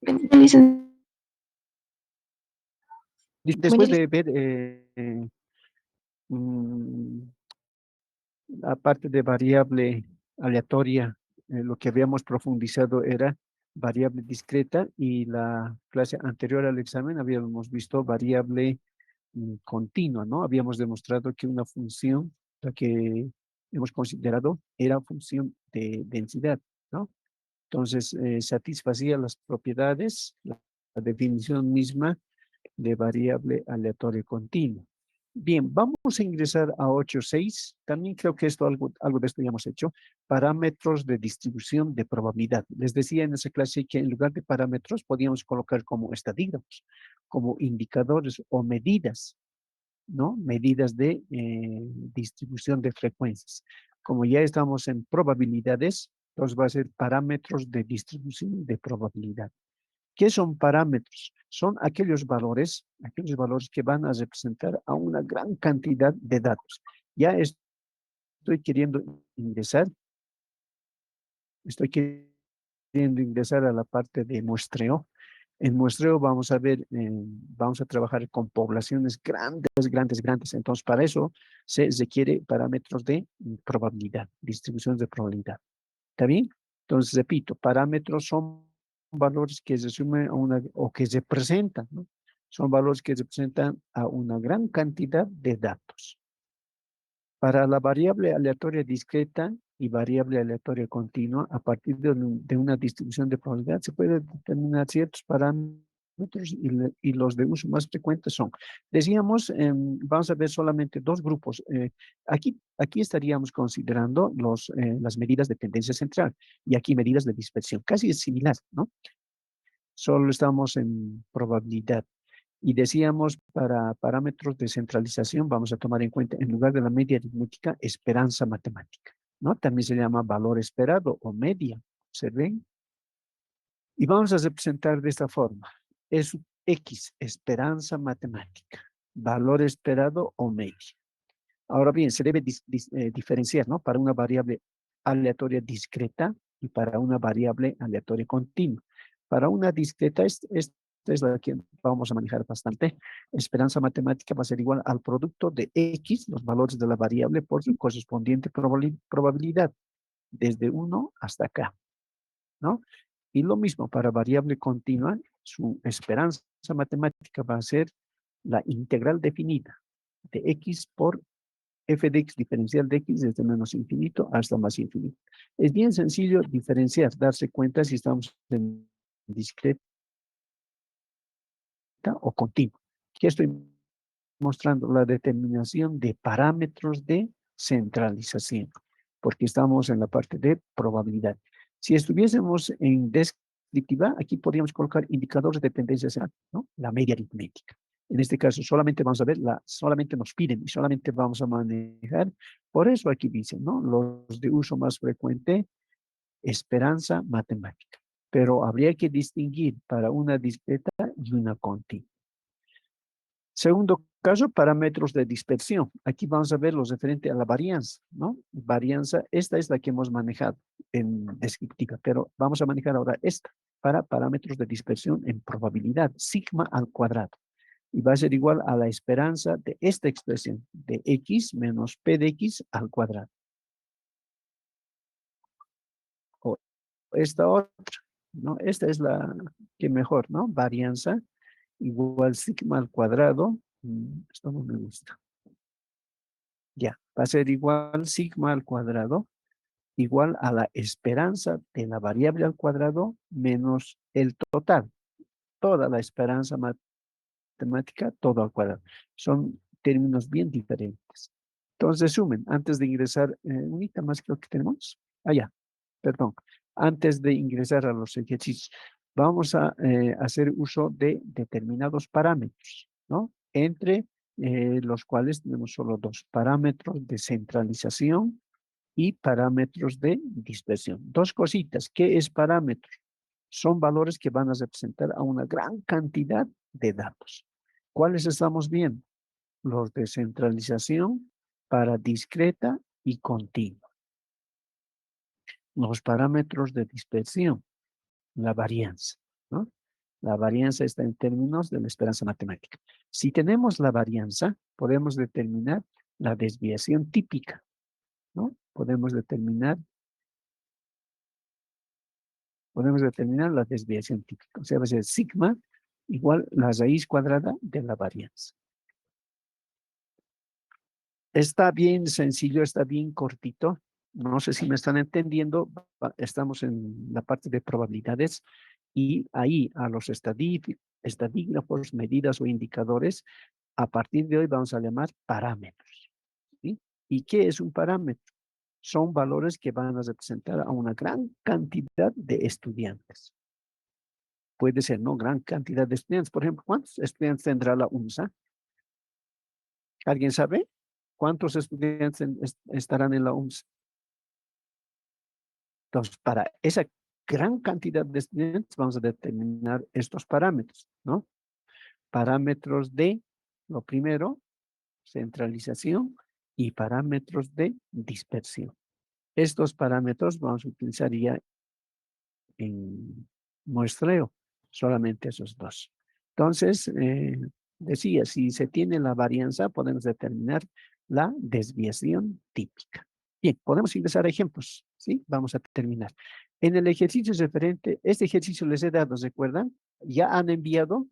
Dicen, Después de ver mm, la parte de variable aleatoria, lo que habíamos profundizado era variable discreta y la clase anterior al examen habíamos visto variable continua, ¿no? Habíamos demostrado que una función, la que hemos considerado, era función de densidad, ¿no? Entonces, satisfacía las propiedades, la definición misma de variable aleatoria continua. Bien, vamos a ingresar a 8.6. También creo que algo de esto ya hemos hecho. Parámetros de distribución de probabilidad. Les decía en esa clase que en lugar de parámetros podíamos colocar como estadígrafos, como indicadores o medidas, ¿no? Medidas de distribución de frecuencias. Como ya estamos en probabilidades, entonces va a ser parámetros de distribución de probabilidad. ¿Qué son parámetros? Son aquellos valores que van a representar a una gran cantidad de datos. Ya estoy queriendo ingresar, estoy queriendo ingresar a la parte de muestreo. En muestreo vamos a ver, vamos a trabajar con poblaciones grandes. Entonces, para eso se requiere parámetros de probabilidad, distribuciones de probabilidad. ¿Está bien? Entonces, repito, parámetros son valores que se sumen a una, o que se presentan, ¿no? Son valores que representan a una gran cantidad de datos. Para la variable aleatoria discreta y variable aleatoria continua, a partir de una distribución de probabilidad, se puede determinar ciertos parámetros y los de uso más frecuentes son, decíamos, vamos a ver solamente dos grupos. Aquí estaríamos considerando las medidas de tendencia central y aquí medidas de dispersión. Casi es similar, ¿no? Solo estamos en probabilidad. Y decíamos, para parámetros de centralización, vamos a tomar en cuenta, en lugar de la media aritmética, esperanza matemática, ¿no? También se llama valor esperado o media, ¿observen? Y vamos a representar de esta forma. Es X, esperanza matemática, valor esperado o media. Ahora bien, se debe diferenciar, ¿no? Para una variable aleatoria discreta y para una variable aleatoria continua. Para una discreta, esta es la que vamos a manejar bastante. Esperanza matemática va a ser igual al producto de X, los valores de la variable, por su correspondiente probabilidad, desde 1 hasta acá, ¿no? Y lo mismo para variable continua, su esperanza matemática va a ser la integral definida de X por f de x diferencial de x desde menos infinito hasta más infinito. Es bien sencillo diferenciar, darse cuenta si estamos en discreta o continua. Aquí estoy mostrando la determinación de parámetros de centralización, porque estamos en la parte de probabilidad. Si estuviésemos en descriptiva, aquí podríamos colocar indicadores de tendencia central, ¿no? La media aritmética. En este caso, solamente vamos a ver, solamente nos piden y solamente vamos a manejar. Por eso aquí dicen, ¿no? Los de uso más frecuente, esperanza matemática. Pero habría que distinguir para una discreta y una continua. Segundo caso, parámetros de dispersión. Aquí vamos a ver los referentes a la varianza, ¿no? Varianza, esta es la que hemos manejado en descriptiva, pero vamos a manejar ahora esta para parámetros de dispersión en probabilidad, sigma al cuadrado. Y va a ser igual a la esperanza de esta expresión, de x menos p de x al cuadrado. O esta otra, ¿no? Esta es la que mejor, ¿no? Varianza igual sigma al cuadrado. Esto no me gusta. Ya, va a ser igual sigma al cuadrado, igual a la esperanza de la variable al cuadrado menos el total. Toda la esperanza matemática, todo al cuadrado. Son términos bien diferentes. Entonces, resumen, antes de ingresar, unita más creo que tenemos. Ya, perdón. Antes de ingresar a los ejercicios, vamos a hacer uso de determinados parámetros, ¿no? Entre los cuales tenemos solo dos parámetros de centralización y parámetros de dispersión. Dos cositas. ¿Qué es parámetro? Son valores que van a representar a una gran cantidad de datos. ¿Cuáles estamos viendo? Los de centralización para discreta y continua. Los parámetros de dispersión, la varianza, ¿no? La varianza está en términos de la esperanza matemática. Si tenemos la varianza, podemos determinar la desviación típica, ¿no? Podemos determinar la desviación típica. O sea, va a ser sigma igual la raíz cuadrada de la varianza. Está bien sencillo, está bien cortito. No sé si me están entendiendo. Estamos en la parte de probabilidades y ahí a los estadígrafos, medidas o indicadores, a partir de hoy vamos a llamar parámetros. ¿Sí? ¿Y qué es un parámetro? Son valores que van a representar a una gran cantidad de estudiantes. Puede ser, ¿no? Gran cantidad de estudiantes. Por ejemplo, ¿cuántos estudiantes tendrá la UNSA? ¿Alguien sabe? ¿Cuántos estudiantes estarán en la UNSA? Entonces, para esa gran cantidad de estudiantes vamos a determinar estos parámetros, ¿no? Parámetros de, lo primero, centralización y parámetros de dispersión. Estos parámetros vamos a utilizar ya en muestreo, solamente esos dos. Entonces, decía, si se tiene la varianza, podemos determinar la desviación típica. Bien, podemos ingresar a ejemplos, ¿sí? Vamos a terminar. En el ejercicio referente, este ejercicio les he dado, ¿recuerdan? Ya han enviado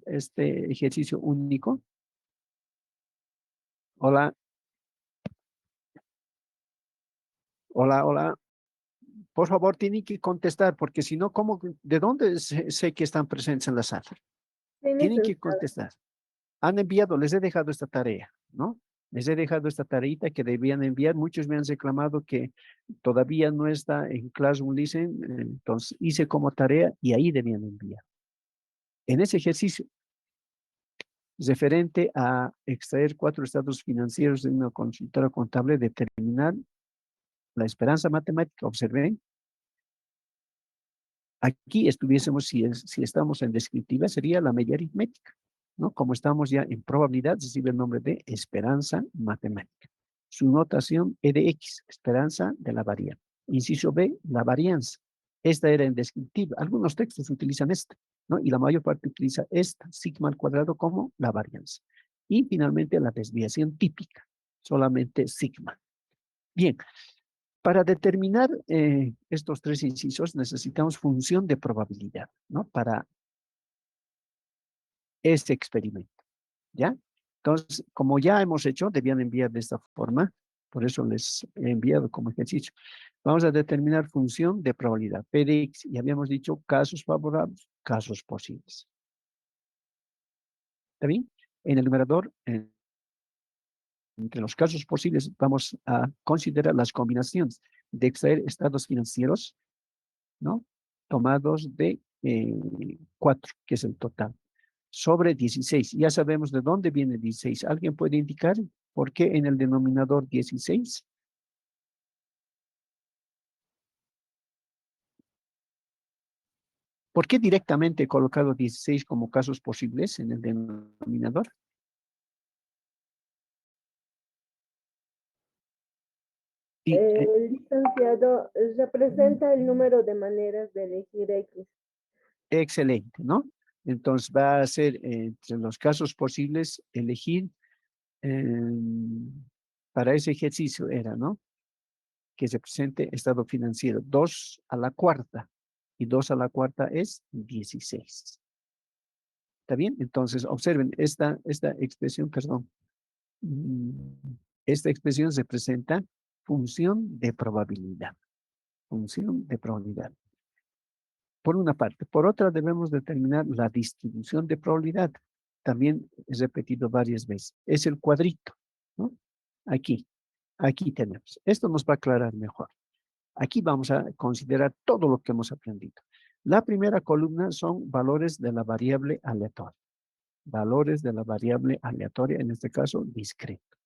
este ejercicio único. Hola, hola, hola. Por favor, tienen que contestar, porque si no, ¿cómo, de dónde sé que están presentes en la sala? Sí, Tienen que licenciada. contestar. Han enviado, les he dejado esta tarea, ¿no? Les he dejado esta tareita que debían enviar. Muchos me han reclamado que todavía no está en Classroom Listen, entonces hice como tarea y ahí debían enviar. En ese ejercicio, referente a extraer 4 estados financieros de una consultora contable, determinar la esperanza matemática, observen. Aquí estuviésemos, si estamos en descriptiva, sería la media aritmética, ¿no? Como estamos ya en probabilidad, recibe el nombre de esperanza matemática. Su notación E de X, esperanza de la variable. Inciso B, la varianza. Esta era en descriptiva. Algunos textos utilizan esta, ¿no? Y la mayor parte utiliza esta, sigma al cuadrado, como la varianza. Y finalmente la desviación típica, solamente sigma. Bien, para determinar estos 3 incisos necesitamos función de probabilidad, ¿no? Para este experimento, ¿ya? Entonces, como ya hemos hecho, debían enviar de esta forma, por eso les he enviado como ejercicio. Vamos a determinar función de probabilidad, P de X, y habíamos dicho casos favorables, casos posibles. ¿Está bien? En el numerador, entre los casos posibles, vamos a considerar las combinaciones de extraer estados financieros, ¿no? Tomados de 4, que es el total, sobre 16. Ya sabemos de dónde viene 16. ¿Alguien puede indicar por qué en el denominador 16? ¿Por qué directamente he colocado 16 como casos posibles en el denominador? Y, Licenciado, representa el número de maneras de elegir X. excelente, ¿no? Entonces va a ser entre los casos posibles elegir para ese ejercicio era, ¿no? Que se presente estado financiero 2 a la cuarta y 2 a la cuarta es 16. ¿Está bien? Entonces, observen, esta expresión, perdón, esta expresión se presenta función de probabilidad, función de probabilidad. Por una parte. Por otra, debemos determinar la distribución de probabilidad. También es repetido varias veces. Es el cuadrito, ¿no? Aquí tenemos. Esto nos va a aclarar mejor. Aquí vamos a considerar todo lo que hemos aprendido. La primera columna son valores de la variable aleatoria. Valores de la variable aleatoria, en este caso, discreto.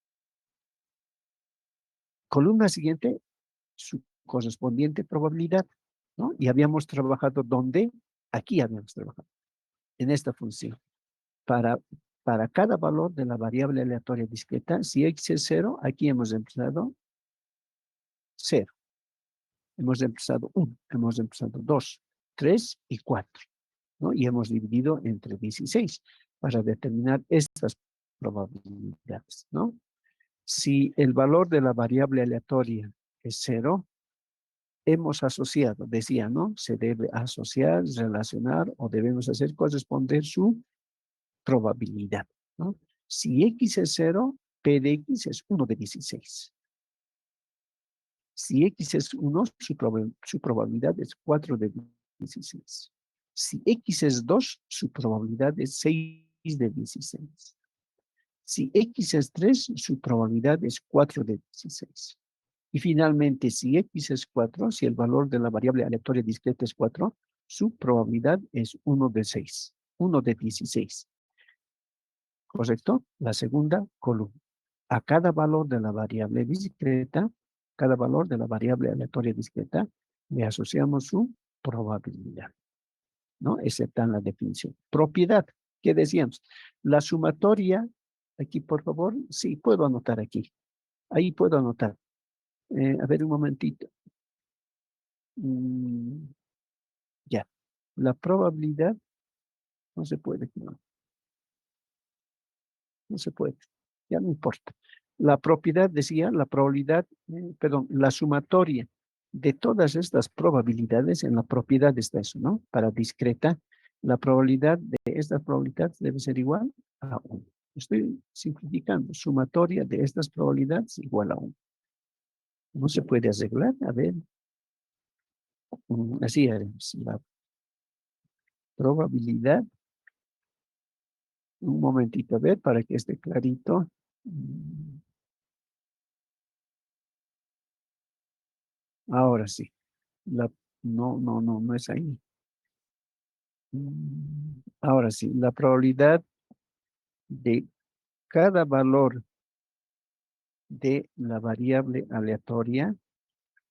Columna siguiente, su correspondiente probabilidad, ¿no? Y habíamos trabajado ¿dónde? Aquí habíamos trabajado, en esta función. Para cada valor de la variable aleatoria discreta, si x es 0, aquí hemos empezado 0. Hemos empezado 1, hemos empezado 2, 3 y 4, ¿no? Y hemos dividido entre 16 para determinar estas probabilidades, ¿no? Si el valor de la variable aleatoria es 0, hemos asociado, decía, ¿no? Se debe asociar, relacionar o debemos hacer corresponder su probabilidad, ¿no? Si X es 0, P de X es 1 de 16. Si X es 1, su probabilidad es 4 de 16. Si X es 2, su probabilidad es 6 de 16. Si X es 3, su probabilidad es 4 de 16. Y finalmente, si X es 4, si el valor de la variable aleatoria discreta es 4, su probabilidad es 1 de 6, 1 de 16. ¿Correcto? La segunda columna. A cada valor de la variable discreta, cada valor de la variable aleatoria discreta, le asociamos su probabilidad, ¿no? Esa está en la definición. Propiedad, ¿qué decíamos? La sumatoria, aquí por favor, sí, puedo anotar aquí. Ahí puedo anotar. A ver un momentito. Ya. La probabilidad, no se puede, no se puede. Ya no importa. La propiedad, decía, la probabilidad, perdón, la sumatoria de todas estas probabilidades, en la propiedad está eso, ¿no? Para discreta, la probabilidad de estas probabilidades debe ser igual a 1. Estoy simplificando. Sumatoria de estas probabilidades igual a 1. No se puede arreglar. A ver. Así haremos. La probabilidad. Un momentito, a ver, para que esté clarito. Ahora sí. La, no es ahí. Ahora sí, la probabilidad de cada valor de la variable aleatoria,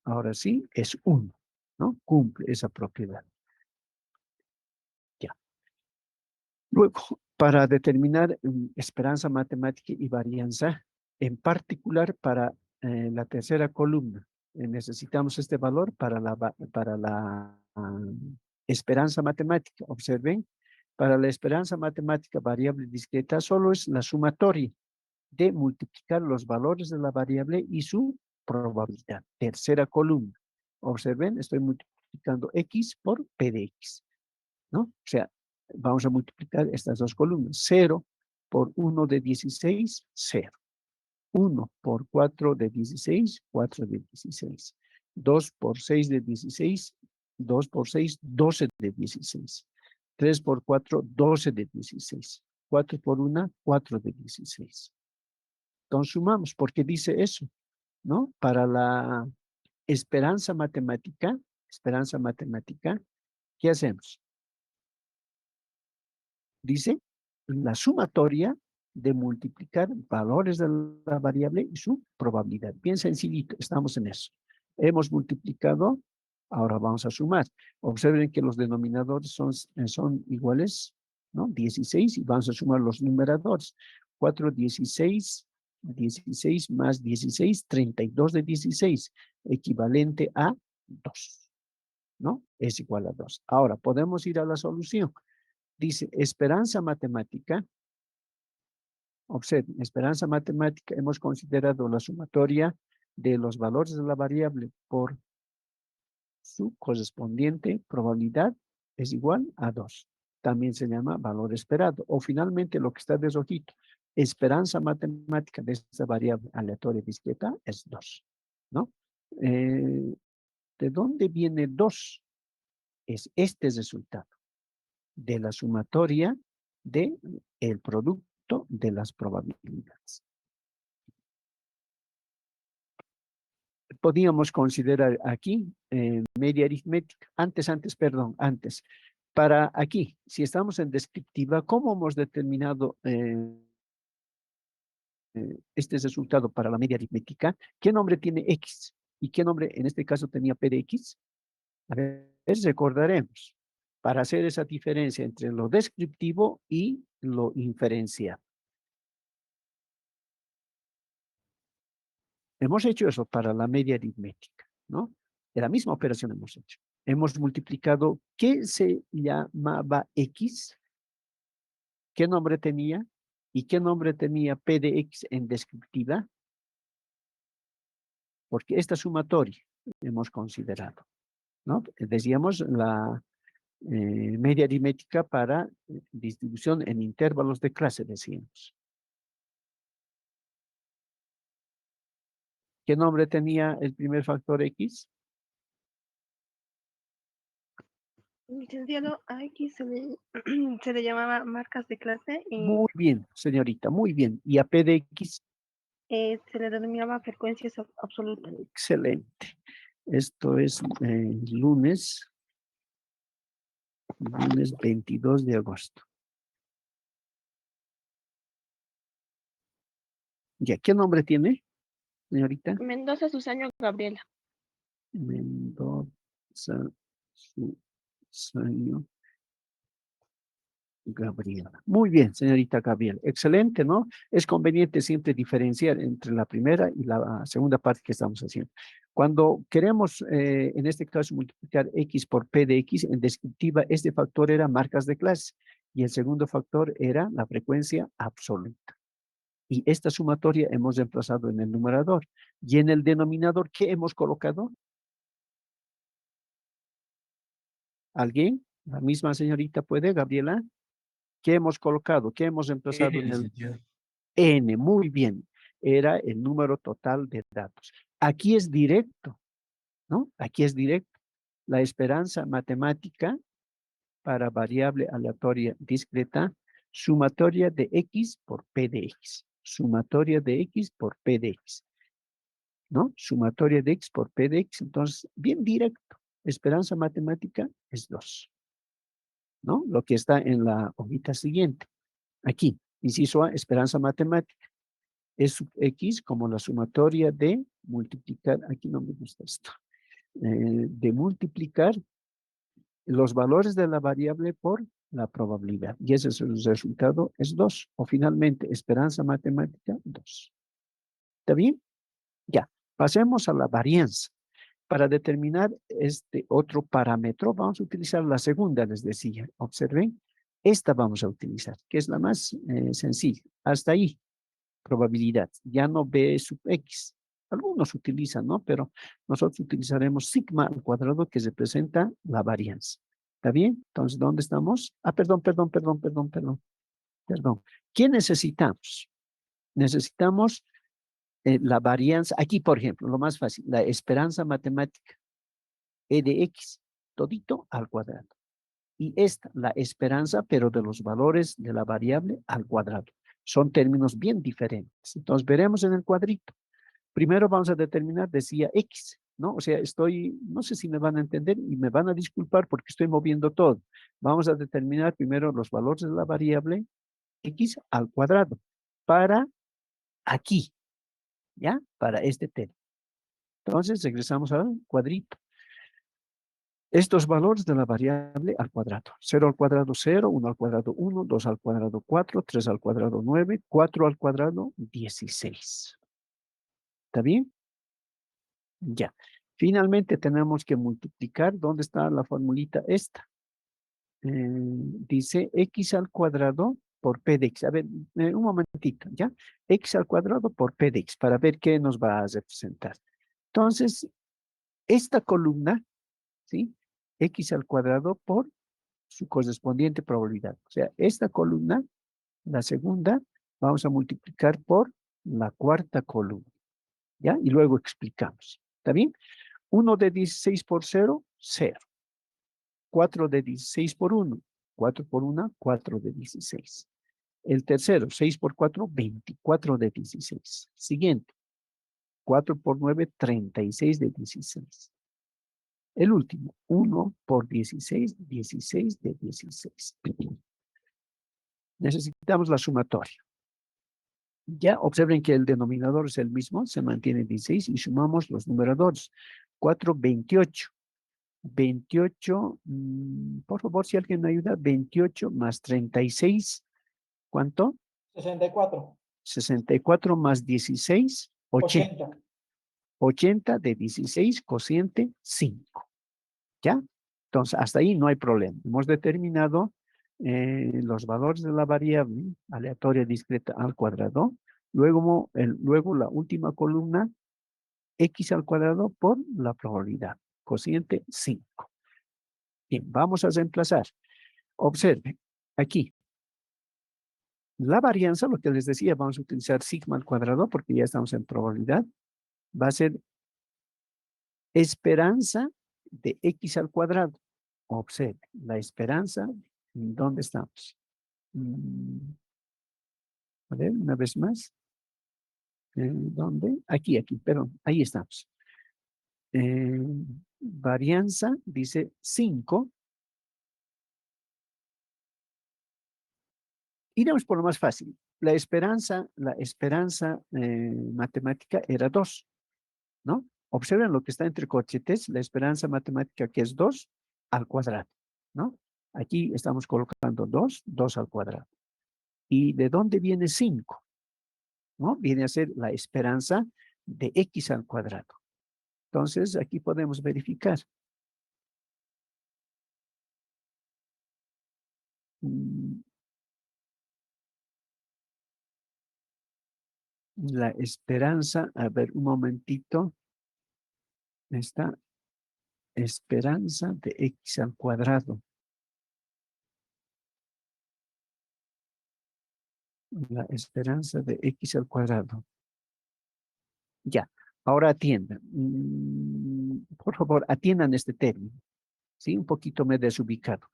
ahora sí, es 1, ¿no? Cumple esa propiedad. Ya. Luego, para determinar esperanza matemática y varianza, en particular para la tercera columna, necesitamos este valor para la esperanza matemática. Observen, para la esperanza matemática variable discreta solo es la sumatoria de multiplicar los valores de la variable y su probabilidad. Tercera columna. Observen, estoy multiplicando X por P de X, ¿no? O sea, vamos a multiplicar estas dos columnas. 0 por 1 de 16, 0. 1 por 4 de 16, 4 de 16. 2 por 6 de 16, 2 por 6, 12 de 16. 3 por 4, 12 de 16. 4 por 1, 4 de 16. Entonces sumamos, porque dice eso, ¿no? Para la esperanza matemática, ¿qué hacemos? Dice la sumatoria de multiplicar valores de la variable y su probabilidad. Bien sencillito, estamos en eso. Hemos multiplicado, ahora vamos a sumar. Observen que los denominadores son iguales, ¿no? 16 y vamos a sumar los numeradores. 4, 16, 16 más 16, 32 de 16, equivalente a 2, ¿no? Es igual a 2. Ahora, podemos ir a la solución. Dice, esperanza matemática, observen, esperanza matemática, hemos considerado la sumatoria de los valores de la variable por su correspondiente probabilidad es igual a 2. También se llama valor esperado. O finalmente lo que está de rojito, esperanza matemática de esta variable aleatoria discreta es 2, ¿no? ¿De dónde viene 2? Es este resultado de la sumatoria de el producto de las probabilidades. Podríamos considerar aquí media aritmética. Antes. Para aquí, si estamos en descriptiva, ¿cómo hemos determinado este resultado para la media aritmética? ¿Qué nombre tiene X? ¿Y qué nombre en este caso tenía P de X? A ver, recordaremos. Para hacer esa diferencia entre lo descriptivo y lo inferencial. Hemos hecho eso para la media aritmética, ¿no? De la misma operación hemos hecho. hemos multiplicado, ¿qué se llamaba X? ¿Qué nombre tenía? ¿Y qué nombre tenía P de X en descriptiva? Porque esta sumatoria hemos considerado, ¿no? Decíamos la media aritmética para distribución en intervalos de clase, decíamos. ¿Qué nombre tenía el primer factor X? Licenciado, a X se le llamaba marcas de clase y Muy bien, señorita, muy bien. ¿Y a P de X? se le denominaba frecuencias absolutas. Excelente. Esto es lunes 22 de agosto. ¿Ya qué nombre tiene, señorita? Mendoza Susaño Gabriela. Mendoza Susaño Gabriela. Muy bien, señorita Gabriela. Excelente, ¿no? Es conveniente siempre diferenciar entre la primera y la segunda parte que estamos haciendo. Cuando queremos, en este caso, multiplicar X por P de X, en descriptiva, este factor era marcas de clase y el segundo factor era la frecuencia absoluta. Y esta sumatoria hemos reemplazado en el numerador. Y en el denominador, ¿qué hemos colocado? ¿Alguien? La misma señorita puede, Gabriela. ¿Qué hemos colocado? ¿Qué hemos reemplazado en el N? Muy bien. Era el número total de datos. Aquí es directo, ¿no? Aquí es directo. La esperanza matemática para variable aleatoria discreta, sumatoria de X por P de X. Sumatoria de X por P de X. ¿No? Sumatoria de X por P de X. Entonces, bien directo. Esperanza matemática es 2. ¿No? Lo que está en la hojita siguiente. Aquí, inciso A, esperanza matemática. Es sub X como la sumatoria de multiplicar, aquí no me gusta esto, de multiplicar los valores de la variable por la probabilidad. Y ese es el resultado, es 2. O finalmente, esperanza matemática, 2. ¿Está bien? Ya. Pasemos a la varianza. Para determinar este otro parámetro, vamos a utilizar la segunda, les decía. Observen, esta vamos a utilizar, que es la más sencilla. Hasta ahí, probabilidad. Ya no B sub X. Algunos utilizan, ¿no? Pero nosotros utilizaremos sigma al cuadrado que representa la varianza. ¿Está bien? Entonces, ¿dónde estamos? Ah, perdón. ¿Qué necesitamos? Necesitamos la varianza. Aquí, por ejemplo, lo más fácil, la esperanza matemática. E de X, todito al cuadrado. Y esta, la esperanza, pero de los valores de la variable al cuadrado. Son términos bien diferentes. Entonces, veremos en el cuadrito. Primero vamos a determinar, decía X, ¿no? O sea, no sé si me van a entender y me van a disculpar porque estoy moviendo todo. Vamos a determinar primero los valores de la variable X al cuadrado para aquí, ¿ya? Para este término. Entonces, regresamos al cuadrito. Estos valores de la variable al cuadrado. 0 al cuadrado 0, 1 al cuadrado 1, 2 al cuadrado 4, 3 al cuadrado 9, 4 al cuadrado 16. ¿Está bien? Ya. Finalmente tenemos que multiplicar. ¿Dónde está la formulita esta? Dice x al cuadrado por p de x. A ver, un momentito, ¿ya? X al cuadrado por p de x para ver qué nos va a representar. Entonces, esta columna, ¿sí? X al cuadrado por su correspondiente probabilidad. O sea, esta columna, la segunda, vamos a multiplicar por la cuarta columna, ¿ya? Y luego explicamos. ¿Está bien? 1 de 16 por 0, 0. 4 de 16 por 1, 4 por 1, 4 de 16. El tercero, 6 por 4, 24 de 16. Siguiente, 4 por 9, 36 de 16. El último, 1 por 16, 16 de 16. Necesitamos la sumatoria. Ya observen que el denominador es el mismo, se mantiene 16 y sumamos los numeradores. 4, 28. 28, por favor, si alguien me ayuda, 28 más 36, ¿cuánto? 64. 64 más 16, 80. 80 de 16, cociente 5. ¿Ya? Entonces, hasta ahí no hay problema. Hemos determinado los valores de la variable aleatoria discreta al cuadrado. Luego la última columna, x al cuadrado por la probabilidad. Cociente 5. Bien, vamos a reemplazar. Observen, aquí. La varianza, lo que les decía, vamos a utilizar sigma al cuadrado porque ya estamos en probabilidad. Va a ser esperanza de x al cuadrado. Observen, la esperanza, ¿dónde estamos? A ver, una vez más. ¿Dónde? Aquí, perdón, ahí estamos. Varianza, dice 5. Iremos por lo más fácil. La esperanza matemática era 2, ¿no? Observen lo que está entre corchetes, la esperanza matemática que es 2 al cuadrado, ¿no? Aquí estamos colocando 2 al cuadrado. ¿Y de dónde viene 5? ¿No? Viene a ser la esperanza de x al cuadrado. Entonces, aquí podemos verificar. La esperanza, a ver, un momentito. Esta esperanza de x al cuadrado. La esperanza de x al cuadrado. Ya, ahora atiendan. Por favor, atiendan este término. Sí, un poquito me he desubicado.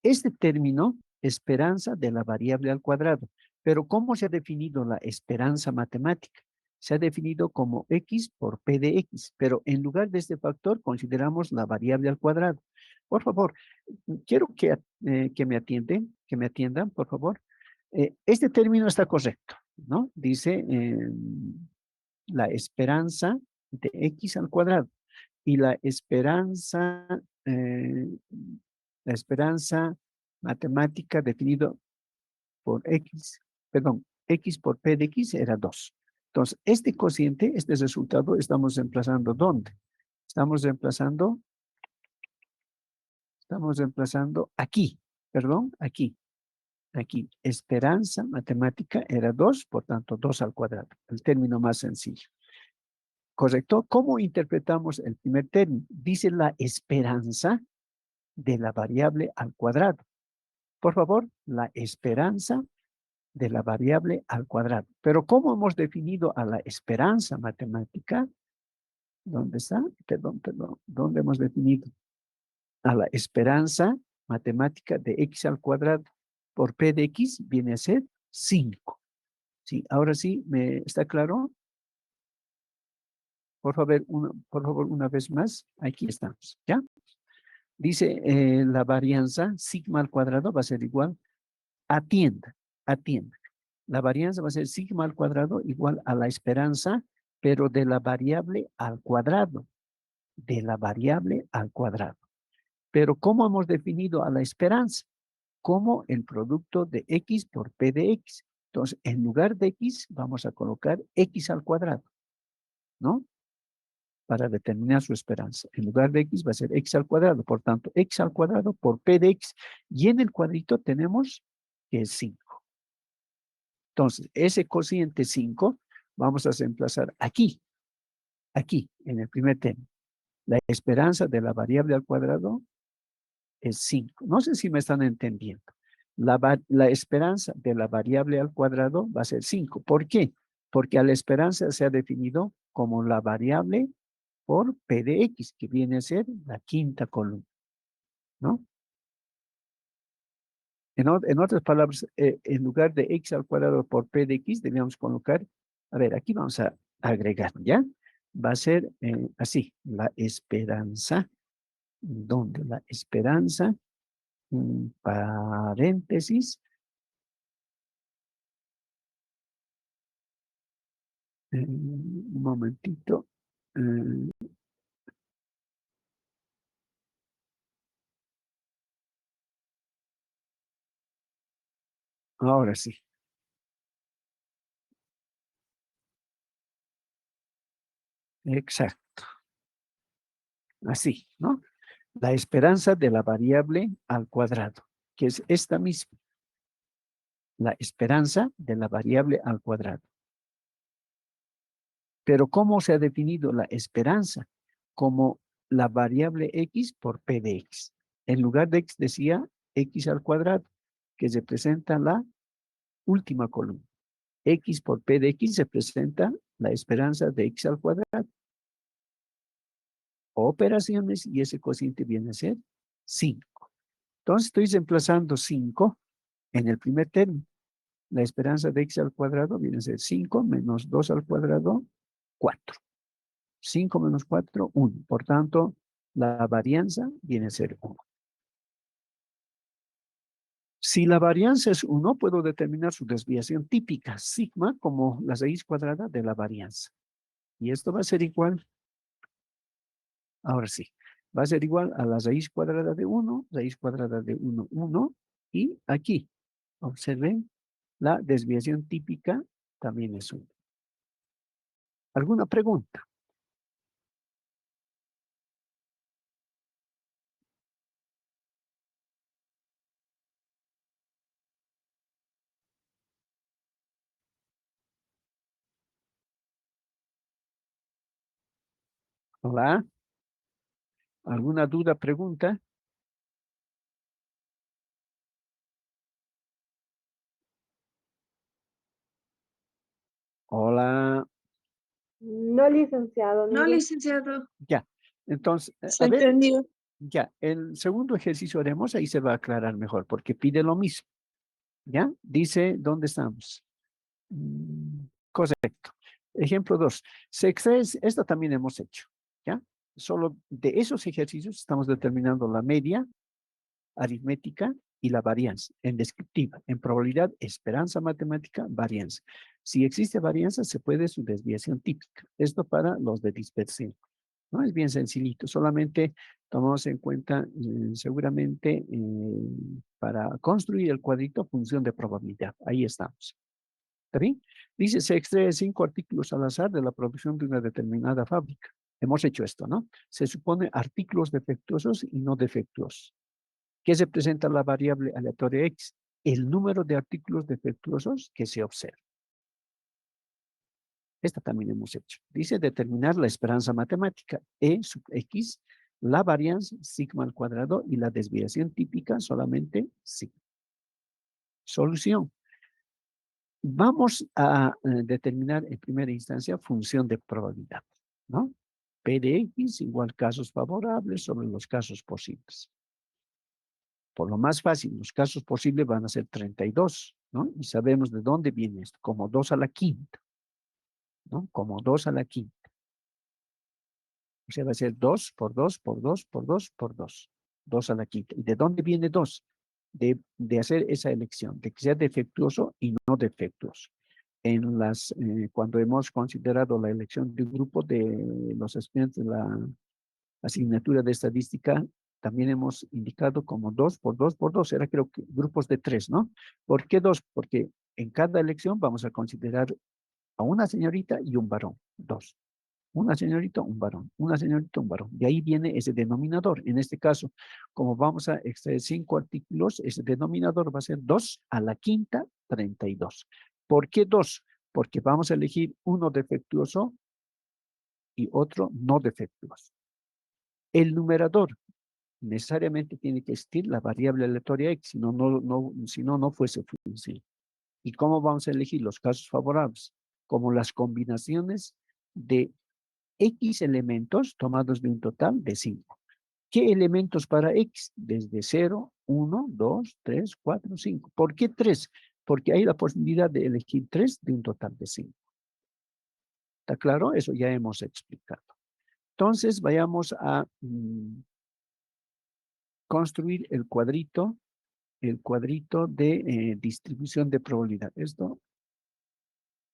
Este término, esperanza de la variable al cuadrado. Pero ¿cómo se ha definido la esperanza matemática? Se ha definido como x por p de x, pero en lugar de este factor consideramos la variable al cuadrado. Por favor, quiero que me atiendan, por favor. Este término está correcto, ¿no? Dice la esperanza de x al cuadrado y eh, la esperanza matemática definido por x, perdón, x por p de x era 2. Entonces, este cociente, este resultado, estamos reemplazando ¿dónde? Estamos reemplazando aquí, perdón, aquí. Aquí, esperanza matemática era 2, por tanto, 2 al cuadrado, el término más sencillo. ¿Correcto? ¿Cómo interpretamos el primer término? Dice la esperanza de la variable al cuadrado. Por favor, la esperanza de la variable al cuadrado. Pero ¿cómo hemos definido a la esperanza matemática? ¿Dónde está? Perdón. ¿Dónde hemos definido? A la esperanza matemática de x al cuadrado por p de x viene a ser 5. Sí, ahora sí, ¿me está claro? Por favor, una vez más, aquí estamos, ¿ya? Dice la varianza sigma al cuadrado va a ser igual, atienda. La varianza va a ser sigma al cuadrado igual a la esperanza, pero de la variable al cuadrado. Pero ¿cómo hemos definido a la esperanza? Como el producto de x por p de x. Entonces, en lugar de x, vamos a colocar x al cuadrado, ¿no? Para determinar su esperanza. En lugar de x va a ser x al cuadrado. Por tanto, x al cuadrado por p de x. Y en el cuadrito tenemos que es 5. Entonces, ese cociente 5 vamos a reemplazar aquí, en el primer término. La esperanza de la variable al cuadrado es 5. No sé si me están entendiendo. La esperanza de la variable al cuadrado va a ser 5. ¿Por qué? Porque a la esperanza se ha definido como la variable por p de x, que viene a ser la quinta columna, ¿no? En otras palabras, en lugar de x al cuadrado por p de x, debemos colocar, a ver, aquí vamos a agregar, ¿ya? Va a ser así, la esperanza, ¿dónde? La esperanza, paréntesis, un momentito, ahora sí. Exacto. Así, ¿no? la esperanza de la variable al cuadrado, que es esta misma. La esperanza de la variable al cuadrado. Pero ¿cómo se ha definido la esperanza? Como la variable x por p de x. En lugar de x decía x al cuadrado, que representa la última columna. X por p de x representa la esperanza de x al cuadrado. Operaciones y ese cociente viene a ser 5. Entonces estoy reemplazando 5 en el primer término. La esperanza de x al cuadrado viene a ser 5 menos 2 al cuadrado, 4. 5 menos 4, 1. Por tanto, la varianza viene a ser 1. Si la varianza es 1, puedo determinar su desviación típica, sigma, como la raíz cuadrada de la varianza. Y esto va a ser igual, ahora sí, va a ser igual a la raíz cuadrada de 1, raíz cuadrada de 1, 1. Y aquí, observen, la desviación típica también es 1. ¿Alguna pregunta? Hola. ¿Alguna duda, pregunta? Hola. No, licenciado, No, mire. licenciado. Ya. Entonces, Se a ver, entendió. ya, el segundo ejercicio haremos, ahí se va a aclarar mejor, porque pide lo mismo. ¿Ya? Dice, ¿dónde estamos? Correcto. Ejemplo 2. Se extrae, esto también hemos hecho. ¿Ya? Solo de esos ejercicios estamos determinando la media, aritmética y la varianza, en descriptiva, en probabilidad, esperanza matemática, varianza. Si existe varianza, se puede su desviación típica. Esto para los de dispersión. ¿No? Es bien sencillito, solamente tomamos en cuenta seguramente para construir el cuadrito función de probabilidad. Ahí estamos. ¿Está bien? Dice, se extrae 5 artículos al azar de la producción de una determinada fábrica. Hemos hecho esto, ¿no? Se supone artículos defectuosos y no defectuosos. ¿Qué representa la variable aleatoria X? El número de artículos defectuosos que se observa. Esta también hemos hecho. Dice determinar la esperanza matemática, E sub X, la varianza, sigma al cuadrado, y la desviación típica, solamente sigma. Solución. Vamos a determinar en primera instancia función de probabilidad, ¿no? P de X igual casos favorables sobre los casos posibles. Por lo más fácil, los casos posibles van a ser 32, ¿no? Y sabemos de dónde viene esto, como 2 a la quinta, ¿no? Como 2 a la quinta. O sea, va a ser 2 por 2 por 2 por 2 por 2. 2 a la quinta. ¿Y de dónde viene 2? De hacer esa elección, de que sea defectuoso y no defectuoso. Cuando hemos considerado la elección de un grupo de los estudiantes de la asignatura de estadística, también hemos indicado como 2 por 2 por 2, era creo que grupos de 3, ¿no? ¿Por qué 2? Porque en cada elección vamos a considerar a una señorita y un varón, 2. Una señorita, un varón, una señorita, un varón. De ahí viene ese denominador. En este caso, como vamos a extraer 5 artículos, ese denominador va a ser 2 a la quinta, 32. ¿Por qué 2? Porque vamos a elegir uno defectuoso y otro no defectuoso. El numerador necesariamente tiene que existir la variable aleatoria X, si no, no fuese función. ¿Y cómo vamos a elegir los casos favorables? Como las combinaciones de X elementos tomados de un total de 5. ¿Qué elementos para X? Desde 0, 1, 2, 3, 4, 5. ¿Por qué 3? Porque hay la posibilidad de elegir 3 de un total de 5. ¿Está claro? Eso ya hemos explicado. Entonces, vayamos a construir el cuadrito de distribución de probabilidad. Esto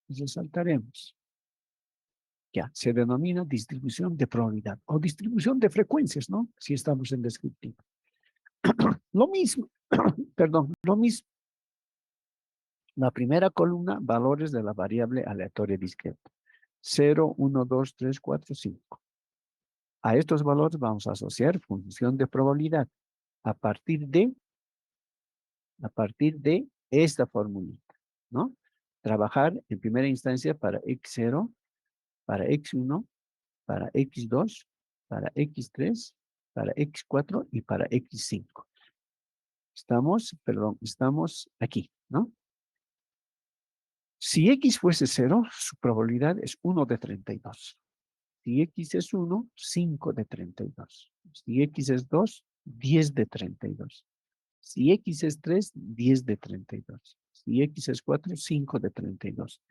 resaltaremos. Ya, se denomina distribución de probabilidad o distribución de frecuencias, ¿no? Si estamos en descriptivo. Lo mismo, perdón, lo mismo. La primera columna, valores de la variable aleatoria discreta. 0, 1, 2, 3, 4, 5. A estos valores vamos a asociar función de probabilidad a partir de esta formulita, ¿no? Trabajar en primera instancia para x0, para x1, para x2, para x3, para x4 y para x5. Estamos aquí, ¿no? Si x fuese 0, su probabilidad es 1 de 32. Si x es 1, 5 de 32. Si x es 2, 10 de 32. Si x es 3, 10 de 32. Si x es 4, 5 de 32.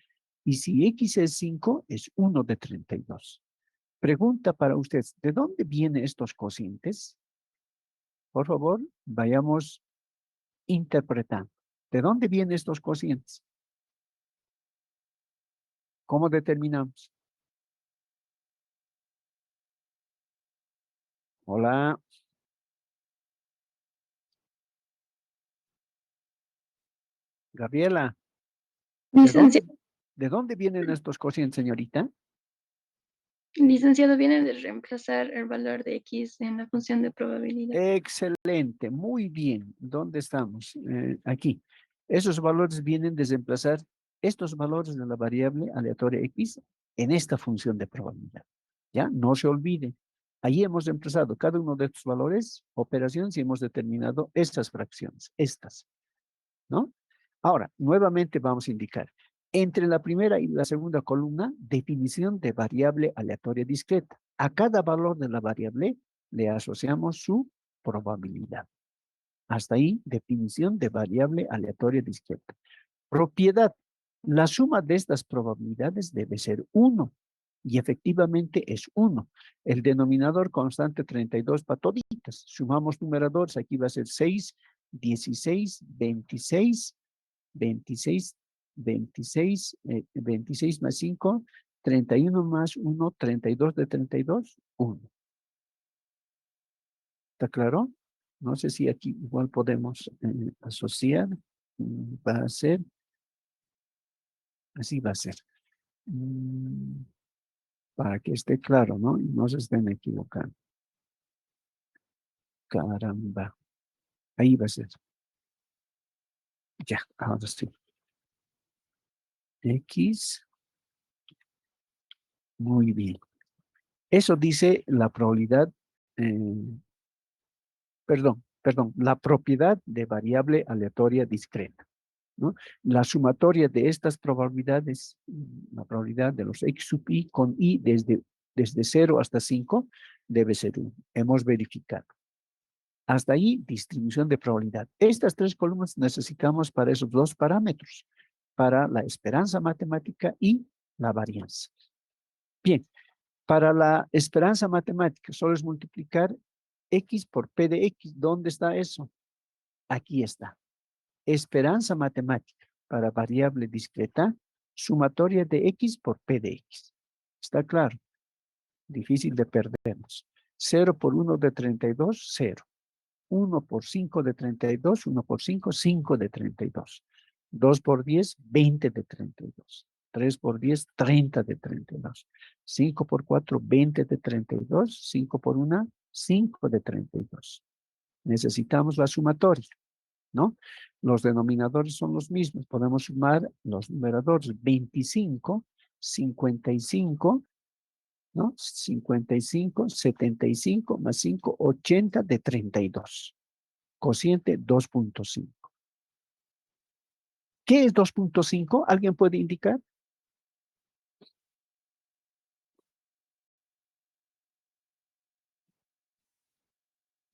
Y si x es 5, es 1 de 32. Pregunta para ustedes, ¿de dónde vienen estos cocientes? Por favor, vayamos interpretando. ¿De dónde vienen estos cocientes? ¿Cómo determinamos? Hola. Gabriela, Licenciado, ¿de dónde vienen estos cocientes, señorita? licenciado, viene de reemplazar el valor de X en la función de probabilidad. Excelente, muy bien. ¿Dónde estamos? Aquí. Esos valores vienen de reemplazar estos valores de la variable aleatoria X en esta función de probabilidad. ¿Ya? No se olviden. Ahí hemos reemplazado cada uno de estos valores, operaciones, y hemos determinado estas fracciones, estas, ¿no? Ahora, nuevamente vamos a indicar, entre la primera y la segunda columna, definición de variable aleatoria discreta. A cada valor de la variable le asociamos su probabilidad. Hasta ahí, definición de variable aleatoria discreta. Propiedad. La suma de estas probabilidades debe ser 1. Y efectivamente es 1. El denominador constante 32 para toditas. Sumamos numeradores. Aquí va a ser 6, 16, 26, 26, 26, 26 más 5, 31 más 1, 32 de 32, 1. ¿Está claro? No sé si aquí igual podemos asociar. Va a ser, así va a ser. Para que esté claro, ¿no? Y no se estén equivocando. Caramba. Ahí va a ser. Ya, ahora sí. X. Muy bien. Eso dice la probabilidad, la propiedad de variable aleatoria discreta, ¿no? La sumatoria de estas probabilidades, la probabilidad de los x sub i con i desde 0 hasta 5 debe ser 1. Hemos verificado. Hasta ahí, distribución de probabilidad. Estas tres columnas necesitamos para esos dos parámetros, para la esperanza matemática y la varianza. Bien, para la esperanza matemática solo es multiplicar x por p de x. ¿Dónde está eso? Aquí está. Esperanza matemática para variable discreta, sumatoria de x por p de x. ¿Está claro? Difícil de perdernos. 0 por 1 de 32, 0. 1 por 5 de 32, 1 por 5, 5 de 32. 2 por 10, 20 de 32. 3 por 10, 30 de 32. 5 por 4, 20 de 32. 5 por 1, 5 de 32. Necesitamos la sumatoria, ¿no? Los denominadores son los mismos. Podemos sumar los numeradores 25, 55, ¿no? 55, 75 más 5, 80 de 32. Cociente 2.5. ¿Qué es 2.5? ¿Alguien puede indicar?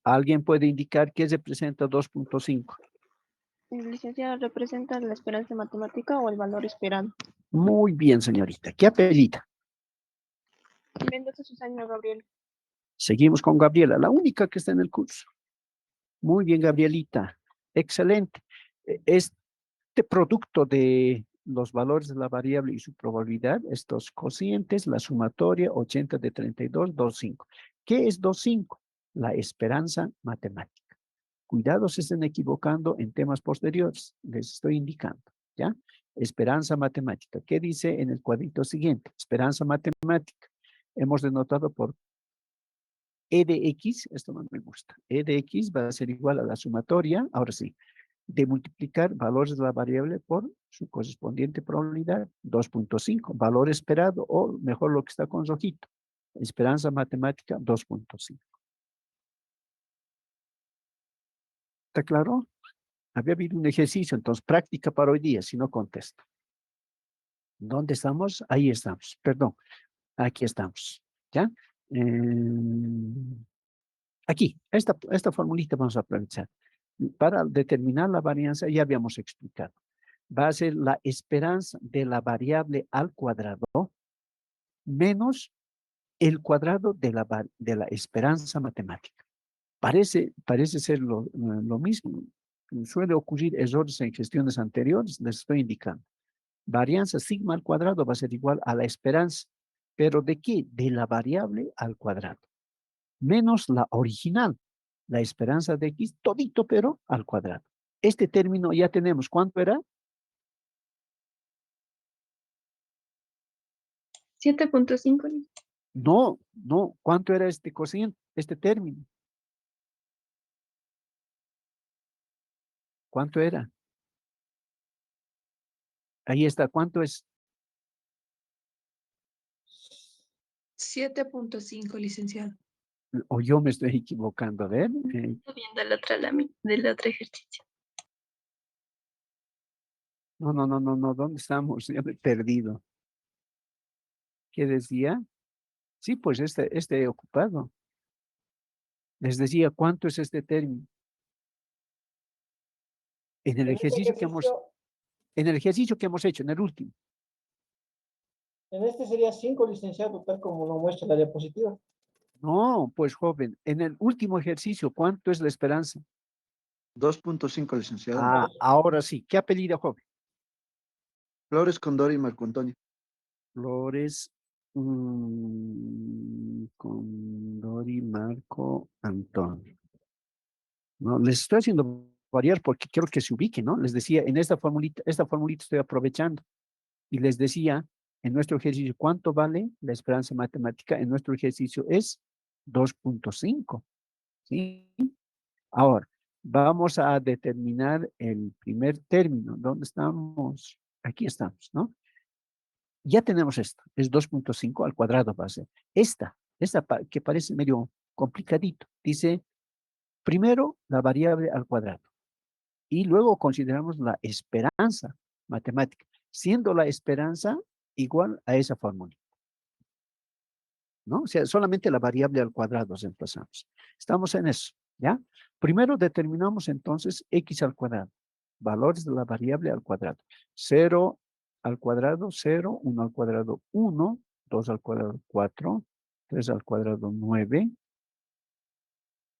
¿Alguien puede indicar qué representa 2.5? Licenciado, ¿representa la esperanza matemática o el valor esperado? Muy bien, señorita. ¿Qué apellida? Mendoza Susana Gabriel. Seguimos con Gabriela, la única que está en el curso. Muy bien, Gabrielita. Excelente. Este producto de los valores de la variable y su probabilidad, estos cocientes, la sumatoria 80 de 32, 2.5. ¿Qué es 2.5? La esperanza matemática. Cuidado se estén equivocando en temas posteriores, les estoy indicando, ¿ya? Esperanza matemática. ¿Qué dice en el cuadrito siguiente? Esperanza matemática. Hemos denotado por E de X, esto no me gusta, E de X va a ser igual a la sumatoria, ahora sí, de multiplicar valores de la variable por su correspondiente probabilidad, 2.5, valor esperado, o mejor lo que está con rojito, esperanza matemática, 2.5. ¿Está claro? Había habido un ejercicio, entonces práctica para hoy día, si no contesto. ¿Dónde estamos? Ahí estamos, perdón, aquí estamos, ¿ya? Aquí, esta formulita vamos a aprovechar. Para determinar la varianza, ya habíamos explicado. Va a ser la esperanza de la variable al cuadrado menos el cuadrado de la esperanza matemática. Parece ser lo mismo. Suele ocurrir errores en gestiones anteriores, les estoy indicando. Varianza sigma al cuadrado va a ser igual a la esperanza. ¿Pero de qué? De la variable al cuadrado. Menos la original, la esperanza de X, todito pero al cuadrado. Este término ya tenemos. ¿Cuánto era? 7.5. No, no. ¿Cuánto era este cociente, este término? ¿Cuánto era? Ahí está. ¿Cuánto es? 7.5, licenciado. O yo me estoy equivocando. A ver. Estoy viendo la otra del otro ejercicio. No. ¿Dónde estamos? Ya me he perdido. ¿Qué decía? Sí, pues este he ocupado. Les decía, ¿cuánto es este término? En el ejercicio que hemos hecho, en el último. En este sería 5, licenciado, tal como lo muestra la diapositiva. No, pues joven, en el último ejercicio, ¿cuánto es la esperanza? 2.5, licenciado. Ah, ahora sí. ¿Qué apellido, joven? Flores, Condori y Marco Antonio. Flores, Condori, Marco, Antonio. No, les estoy haciendo variar porque quiero que se ubiquen, ¿no? Les decía, en esta formulita estoy aprovechando. Y les decía, en nuestro ejercicio, ¿cuánto vale la esperanza matemática? En nuestro ejercicio es 2.5. ¿Sí? Ahora, vamos a determinar el primer término. ¿Dónde estamos? Aquí estamos, ¿no? Ya tenemos esto, es 2.5 al cuadrado va a ser. Esta que parece medio complicadito, dice, primero la variable al cuadrado y luego consideramos la esperanza matemática, siendo la esperanza igual a esa fórmula, ¿no? O sea, solamente la variable al cuadrado reemplazamos. Estamos en eso, ¿ya? Primero determinamos entonces x al cuadrado, valores de la variable al cuadrado. 0 al cuadrado, 0, 1 al cuadrado, 1, 2 al cuadrado, 4, 3 al cuadrado, 9,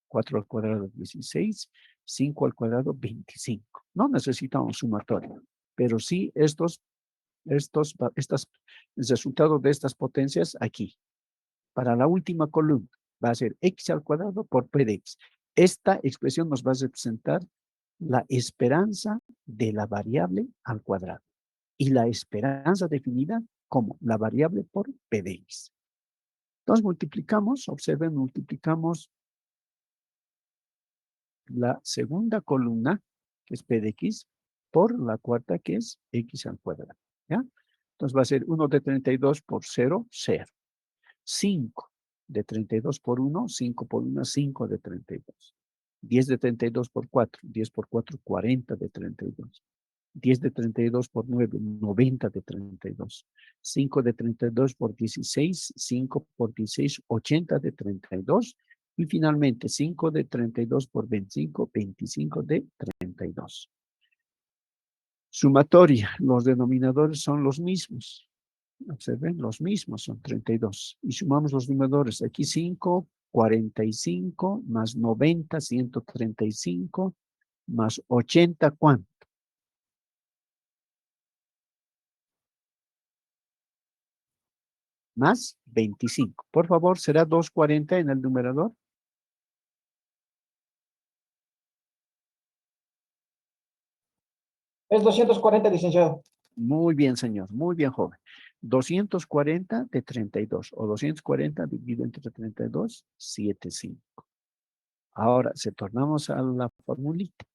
4 al cuadrado, 16, 5 al cuadrado, 25. No necesitamos sumatorio, pero sí el resultado de estas potencias aquí. Para la última columna va a ser x al cuadrado por p de x. Esta expresión nos va a representar la esperanza de la variable al cuadrado y la esperanza definida como la variable por p de x. Entonces multiplicamos, observen, multiplicamos la segunda columna, que es p de x, por la cuarta, que es x al cuadrado. ¿Ya? Entonces va a ser 1 de 32 por 0, 0. 5 de 32 por 1, 5 por 1, 5 de 32. 10 de 32 por 4, 10 por 4, 40 de 32. 10 de 32 por 9, 90 de 32. 5 de 32 por 16, 5 por 16, 80 de 32. Y finalmente 5 de 32 por 25, 25 de 32. Sumatoria, los denominadores son los mismos. Observen, los mismos son 32. Y sumamos los numeradores. Aquí 5, 45, más 90, 135, más 80, ¿cuánto? Más 25. Por favor, ¿será 240 en el numerador? Es 240, licenciado. Muy bien, señor. Muy bien, joven. 240 de 32 o 240 dividido entre 32, 7,5. Ahora, se tornamos a la formulita,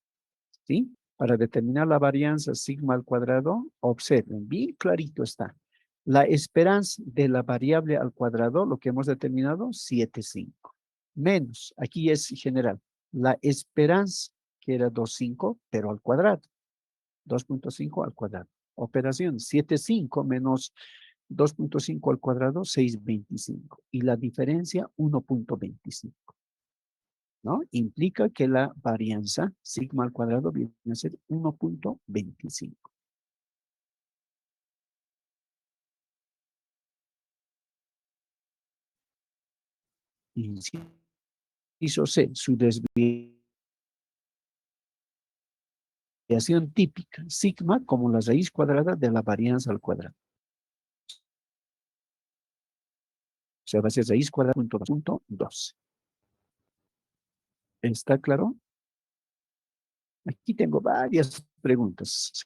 ¿sí? Para determinar la varianza sigma al cuadrado, observen, bien clarito está. La esperanza de la variable al cuadrado, lo que hemos determinado, 7,5. Menos, aquí es general, la esperanza, que era 2,5, pero al cuadrado. 2,5 al cuadrado. Operación 7,5 menos 2,5 al cuadrado, 6,25. Y la diferencia, 1,25. ¿No? Implica que la varianza sigma al cuadrado viene a ser 1,25. Inciso C, su desviación típica, sigma como la raíz cuadrada de la varianza al cuadrado. O sea, va a ser raíz cuadrada punto 12. ¿Está claro? Aquí tengo varias preguntas.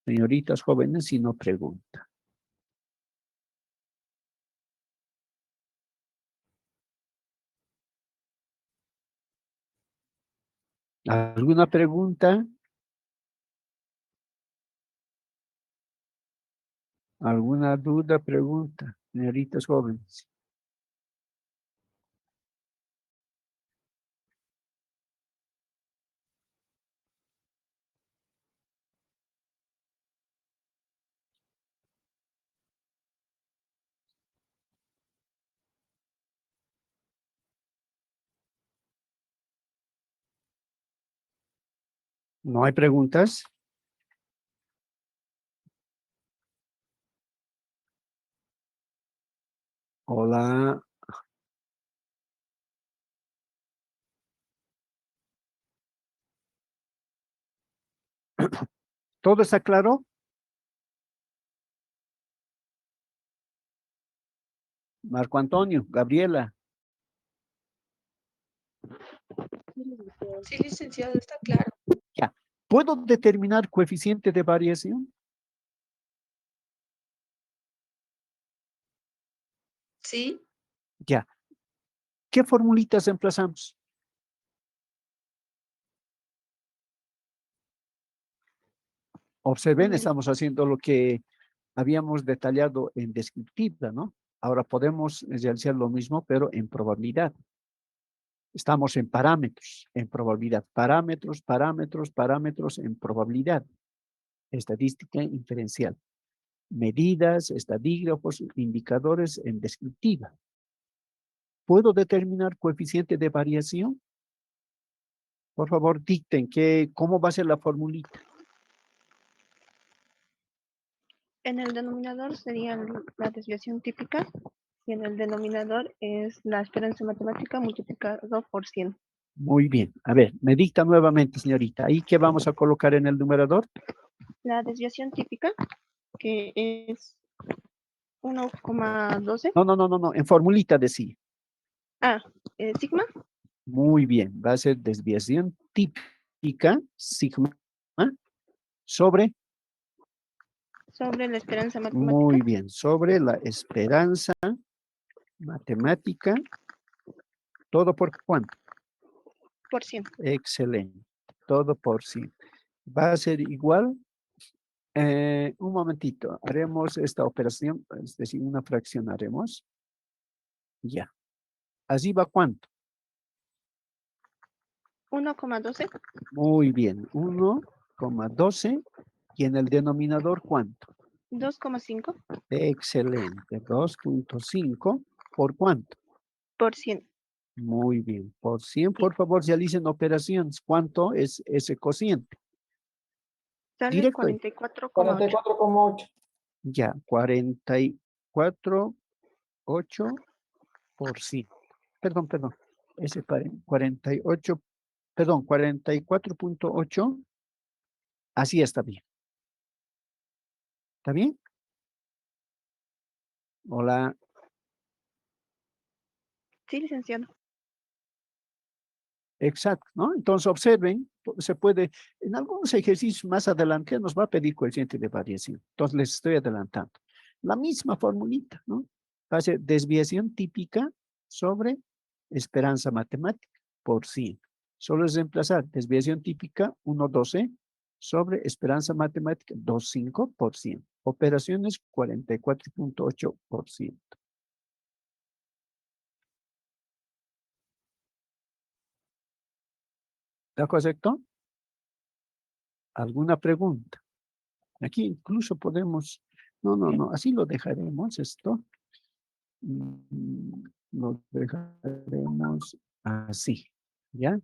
Señoritas jóvenes, si no pregunta. ¿Alguna pregunta? ¿Alguna duda, pregunta? Señoritas jóvenes. ¿No hay preguntas? Hola. ¿Todo está claro? Marco Antonio, Gabriela. Sí, licenciado, está claro. Ya. ¿Puedo determinar coeficiente de variación? Sí, Ya. ¿Qué formulitas emplazamos? Observen, estamos haciendo lo que habíamos detallado en descriptiva, ¿no? Ahora podemos realizar lo mismo, pero en probabilidad. Estamos en parámetros, en probabilidad. Parámetros, parámetros, parámetros en probabilidad. Estadística inferencial. Medidas, estadígrafos, indicadores en descriptiva. ¿Puedo determinar coeficiente de variación? Por favor, dicten cómo va a ser la formulita. En el denominador sería la desviación típica y en el denominador es la esperanza matemática multiplicado por 100. Muy bien. A ver, me dicta nuevamente, señorita. ¿Ahí qué vamos a colocar en el numerador? La desviación típica, que es 1,12. No. En formulita decía. Sigma Muy bien. Va a ser desviación típica, sigma, sobre. sobre la esperanza matemática. Muy bien. Sobre la esperanza matemática. ¿Todo por cuánto? Por 100. Excelente. Todo por 100. Va a ser igual. Un momentito. Haremos esta operación, es decir, una fracción haremos. Ya. ¿Allí va cuánto? 1,12. Muy bien. 1,12. ¿Y en el denominador cuánto? 2,5 Excelente. 2,5. ¿Por cuánto? por 100. Muy bien. Por 100, por favor, realicen operaciones. ¿Cuánto es ese cociente? Sale Directo. 44,8. 44,8. Ya, 44,8%. Perdón. Ese 48, perdón, 44,8. Así está bien. ¿Está bien? Hola. Sí, licenciado. Exacto, ¿no? Entonces observen, se puede, en algunos ejercicios más adelante nos va a pedir coeficiente de variación. Entonces les estoy adelantando. La misma formulita, ¿no? Va a ser desviación típica sobre esperanza matemática por 100. Solo es reemplazar desviación típica 1,12 sobre esperanza matemática 2,5%. Operaciones 44,8%. ¿Está correcto? ¿Alguna pregunta? Aquí incluso podemos, no, así lo dejaremos esto. Lo dejaremos así, ¿ya?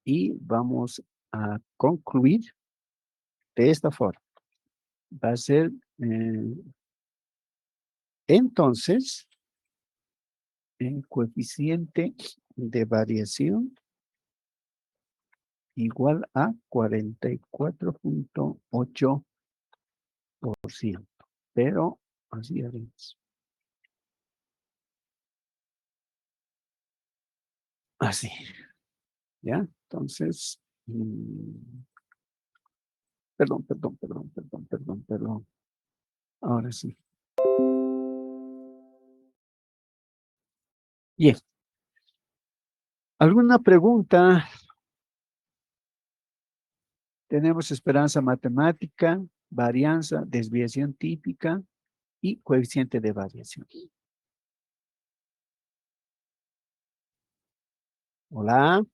Y vamos a concluir de esta forma. Va a ser, entonces, el coeficiente de variación igual a 44,8%. Pero así haremos. Así. ¿Ya? Entonces, perdón. Ahora sí. Bien. ¿Alguna pregunta? Tenemos esperanza matemática, varianza, desviación típica y coeficiente de variación. Hola.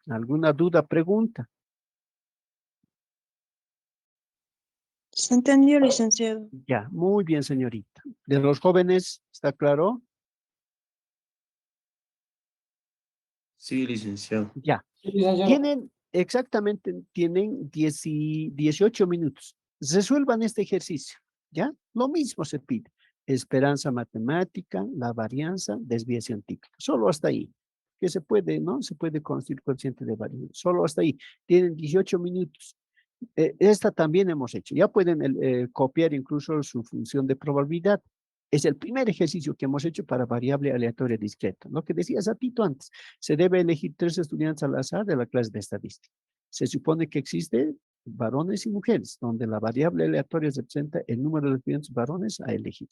¿Alguna duda, pregunta? Se entendió, licenciado. Ya, muy bien, señorita. ¿De los jóvenes, está claro? Sí, licenciado. Ya. Sí, licenciado. Tienen 18 minutos. Resuelvan este ejercicio, ¿ya? Lo mismo se pide. Esperanza matemática, la varianza, desviación típica. Solo hasta ahí. Que se puede, ¿no? Se puede construir coeficiente de variación. Solo hasta ahí. Tienen 18 minutos. Esta también hemos hecho. Ya pueden copiar incluso su función de probabilidad. Es el primer ejercicio que hemos hecho para variable aleatoria discreta. Lo que decía Zapito antes, se debe elegir 3 estudiantes al azar de la clase de estadística. Se supone que existe varones y mujeres, donde la variable aleatoria representa el número de estudiantes varones a elegir,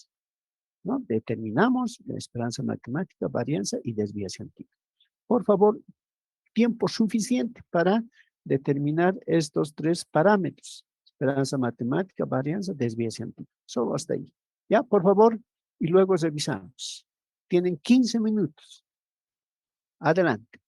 ¿no? Determinamos la esperanza matemática, varianza y desviación típica. Por favor, tiempo suficiente para determinar estos 3 parámetros. Esperanza matemática, varianza, desviación típica. Solo hasta ahí. Ya, por favor, y luego revisamos. Tienen 15 minutos. Adelante.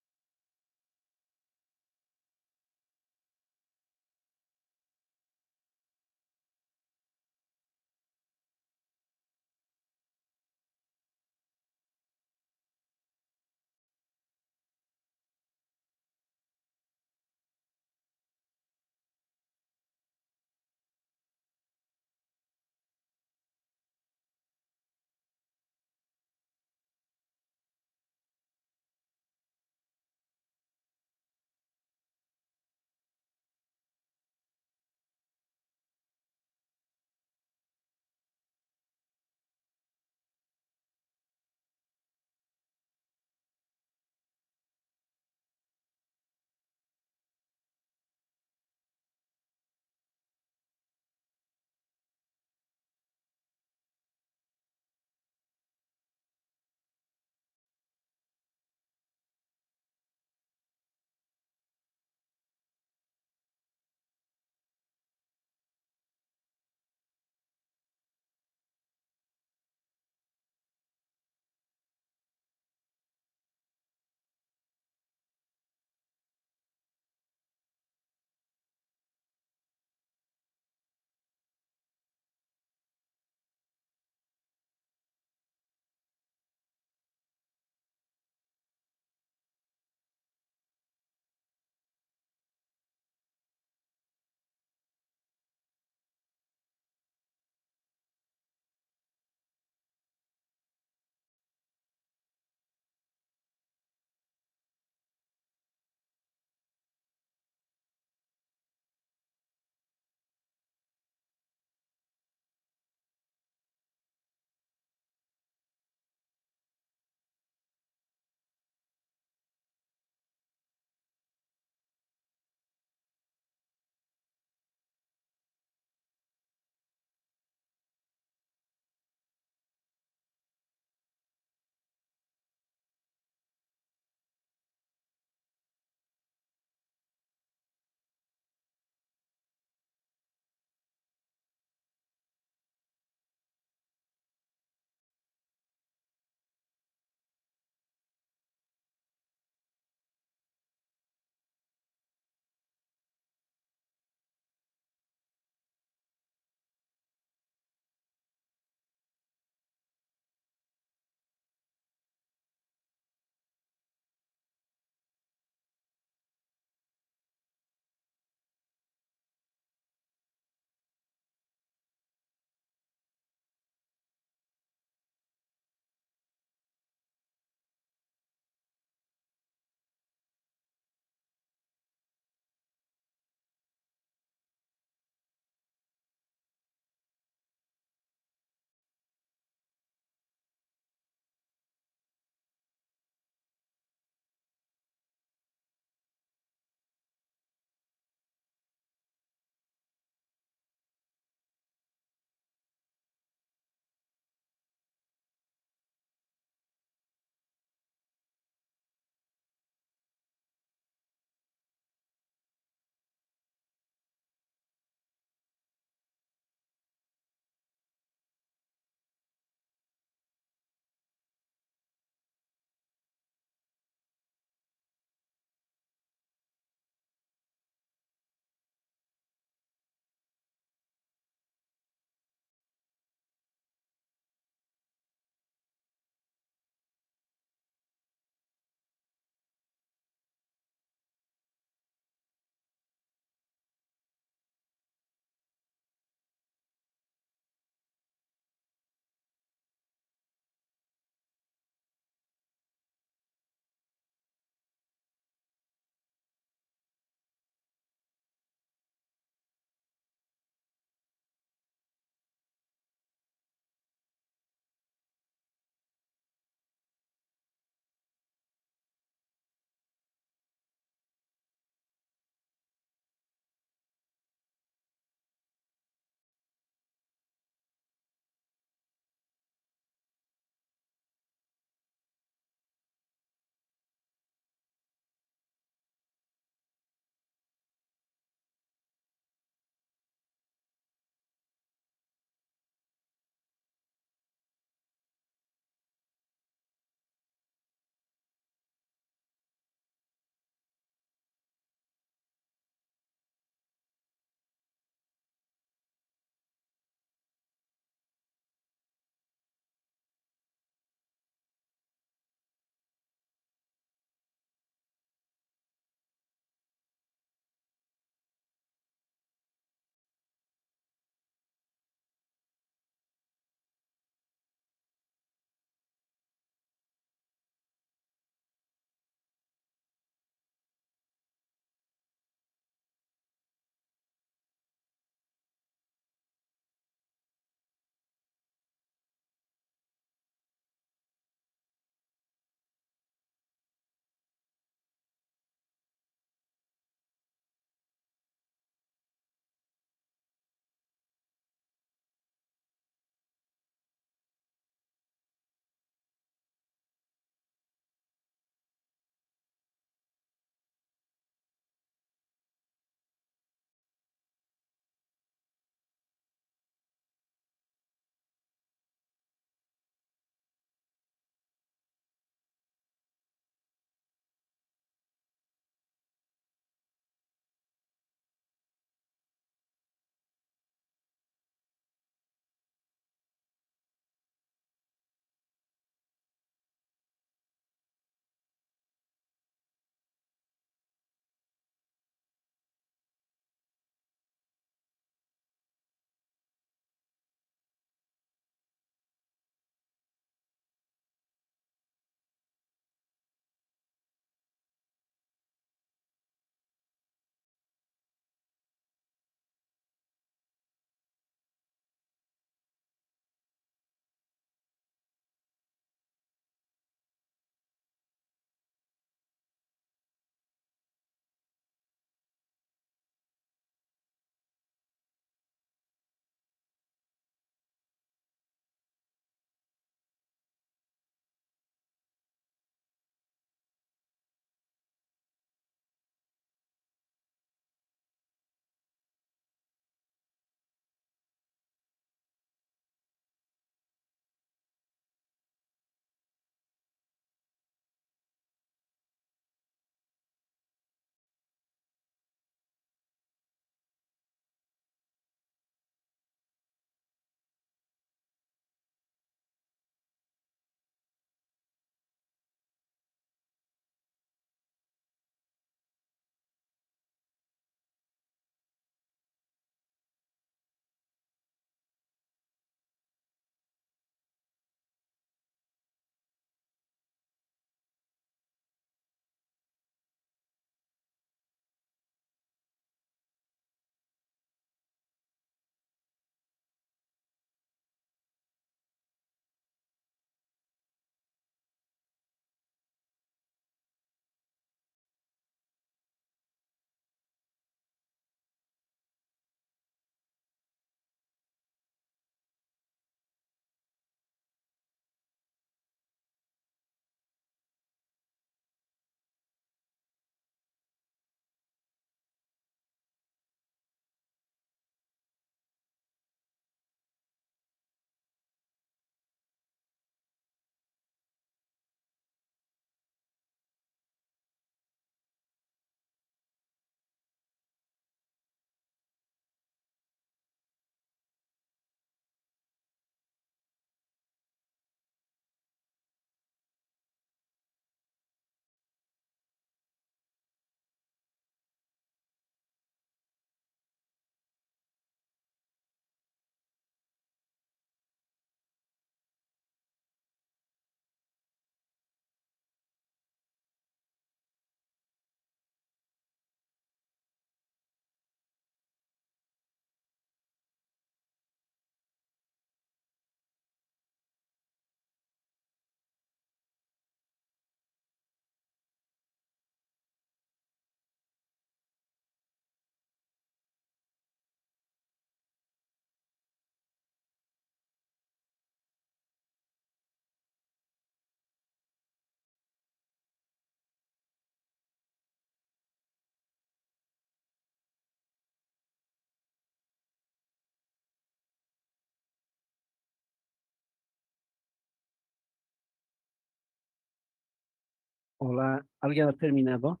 Hola, ¿alguien ha terminado?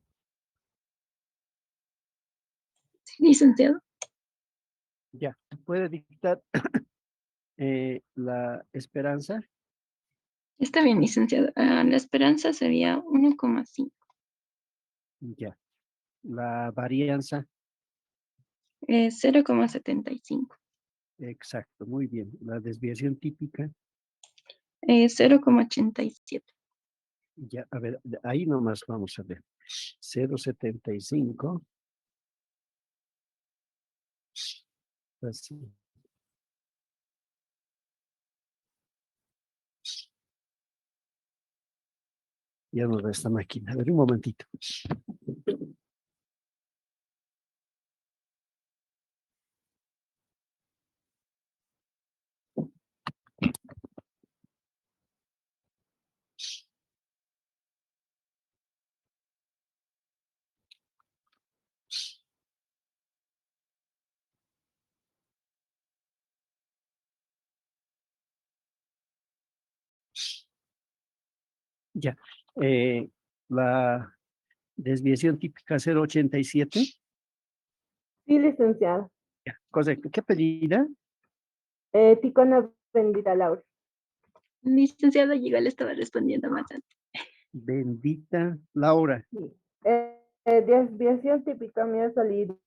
Sí, licenciado. Ya, ¿puede dictar la esperanza? Está bien, licenciado. La esperanza sería 1,5. Ya. La varianza, 0,75. exacto, muy bien. La desviación típica, 0,87. ya, a ver, ahí nomás vamos a ver. 0,75. Así. Ya nos da esta máquina. A ver, un momentito. Ya. La desviación típica 0,87. Sí, licenciado. Ya. Correcto. ¿Qué pedida? Ticona bendita Laura. Licenciado, yo le estaba respondiendo más antes. Bendita Laura. Sí. Desviación típica me ha salido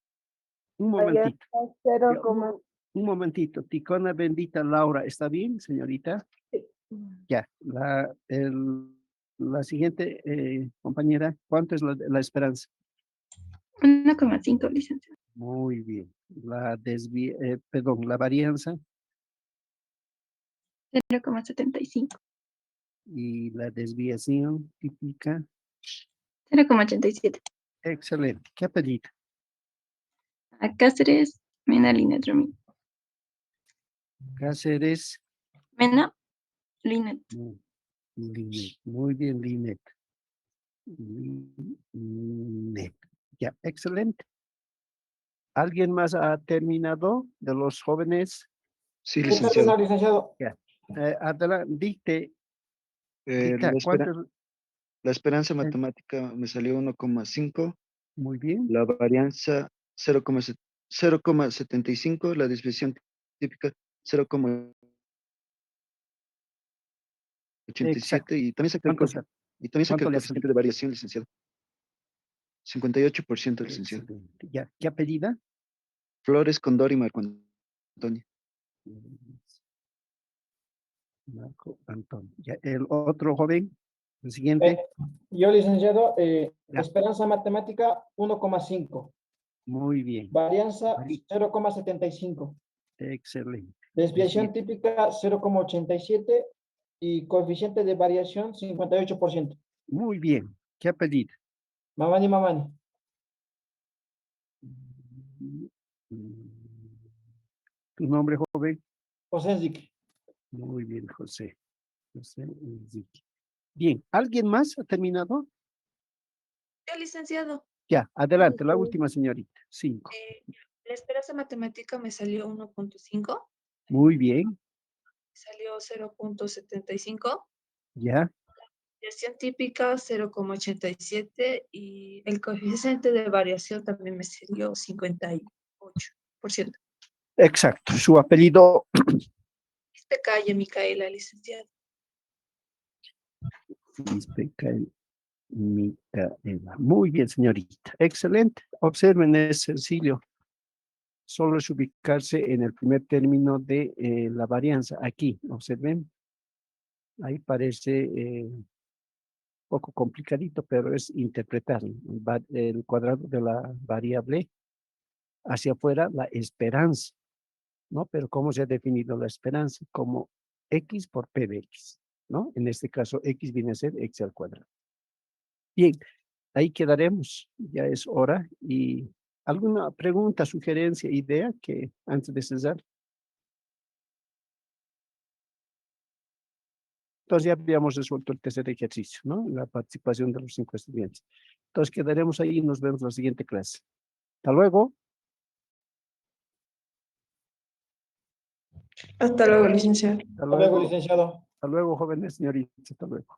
Un momentito. 0, Un momentito. Ticona bendita Laura. ¿Está bien, señorita? Ya. La siguiente compañera, ¿cuánto es la esperanza? 1,5, licenciado. Muy bien. Perdón, la varianza 0,75. y la desviación típica. 0,87. Excelente. ¿Qué apellido? A Cáceres, Mena, Linet, Romín. Cáceres. Mena, Linet. Linet. Muy bien, Linet. Linet. Ya, excelente. ¿Alguien más ha terminado de los jóvenes? Sí, Yo licenciado. termino, licenciado. Ya. Adelante, dicte. Eh, Dicta, la, espera- ¿cuántos? la esperanza matemática me salió 1,5. Muy bien. La varianza 0,75. La desviación típica 0,87. Exacto. Y también saqué ¿Cuánto sa- el cuánto le ha coeficiente salido? de variación, licenciado. 58%, licenciado. Excelente. Ya. ¿Qué apellida? Flores, Condor y Marco Antonio. Marco Antonio. Ya, el otro joven, el Eh, siguiente. yo, licenciado, Ya. esperanza matemática 1,5. Muy bien. Varianza Vari- 0,75. Excelente. Desviación típica 0,87 y coeficiente de variación 58%. Muy bien. ¿Qué apellido? Mamani, mamani. ¿Tu nombre, joven? José Enrique. Muy bien, José. José Enrique. Bien. ¿Alguien más ha terminado? Licenciado, Ya, adelante, la última señorita. 5. la esperanza matemática me salió 1,5, Muy bien. salió 0,75, Ya. variación típica 0,87 y el coeficiente de variación también me salió 58%. Exacto. Su apellido. Este calle, Micaela, licenciado. Micaela. Muy bien, señorita. Excelente. Observen, es sencillo. Solo es ubicarse en el primer término de la varianza. Aquí, observen. Ahí parece poco complicadito, pero es interpretar el cuadrado de la variable hacia afuera, la esperanza, ¿no? Pero ¿cómo se ha definido la esperanza? Como x por p de x, ¿no? En este caso, x viene a ser x al cuadrado. Bien, ahí quedaremos. Ya es hora. ¿Y alguna pregunta, sugerencia, idea que antes de cesar? Entonces ya habíamos resuelto el tercer ejercicio, ¿no? La participación de los 5 estudiantes. Entonces quedaremos ahí y nos vemos en la siguiente clase. Hasta luego. Hasta luego, licenciado. Hasta Hasta luego, luego. licenciado. Hasta luego, jóvenes señoritas. Hasta luego.